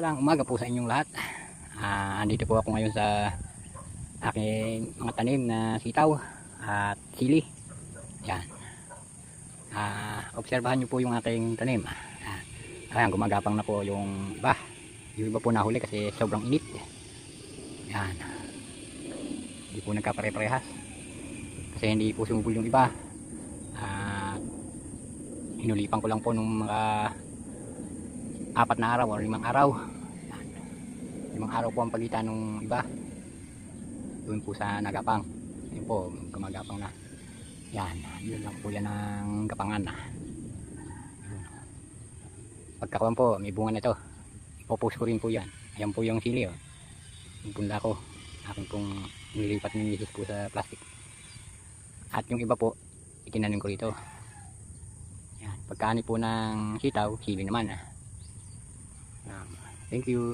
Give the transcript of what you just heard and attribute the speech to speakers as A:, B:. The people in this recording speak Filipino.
A: Lang umaga po sa inyong lahat. Andito po ako ngayon sa aking mga tanim na sitaw at sili. Yan. Obserbahan nyo po yung aking tanim. Ayan, gumagapang na po yung iba. Yung iba po nahuli kasi sobrang init. Yan. Hindi po nagkapare-parehas. Kasi hindi po sumubol yung iba. Hinulipan ko lang po nung mga 4 na araw o 5 araw. 5 araw po ang pagitan ng iba. Doon po sa nagapang. Yun po, gumagapang na. Yan, yun lang po yan ang gapangan. Pagkakuan po, may bunga na ito. Ipopost ko rin po yan. Ayan po yung sili. Oh. Yung punla ko. Akin pong nilipat ng misis po sa plastic. At yung iba po, itinanim ko rito. Yan, pagkaani po ng sitaw, sili naman. Thank you.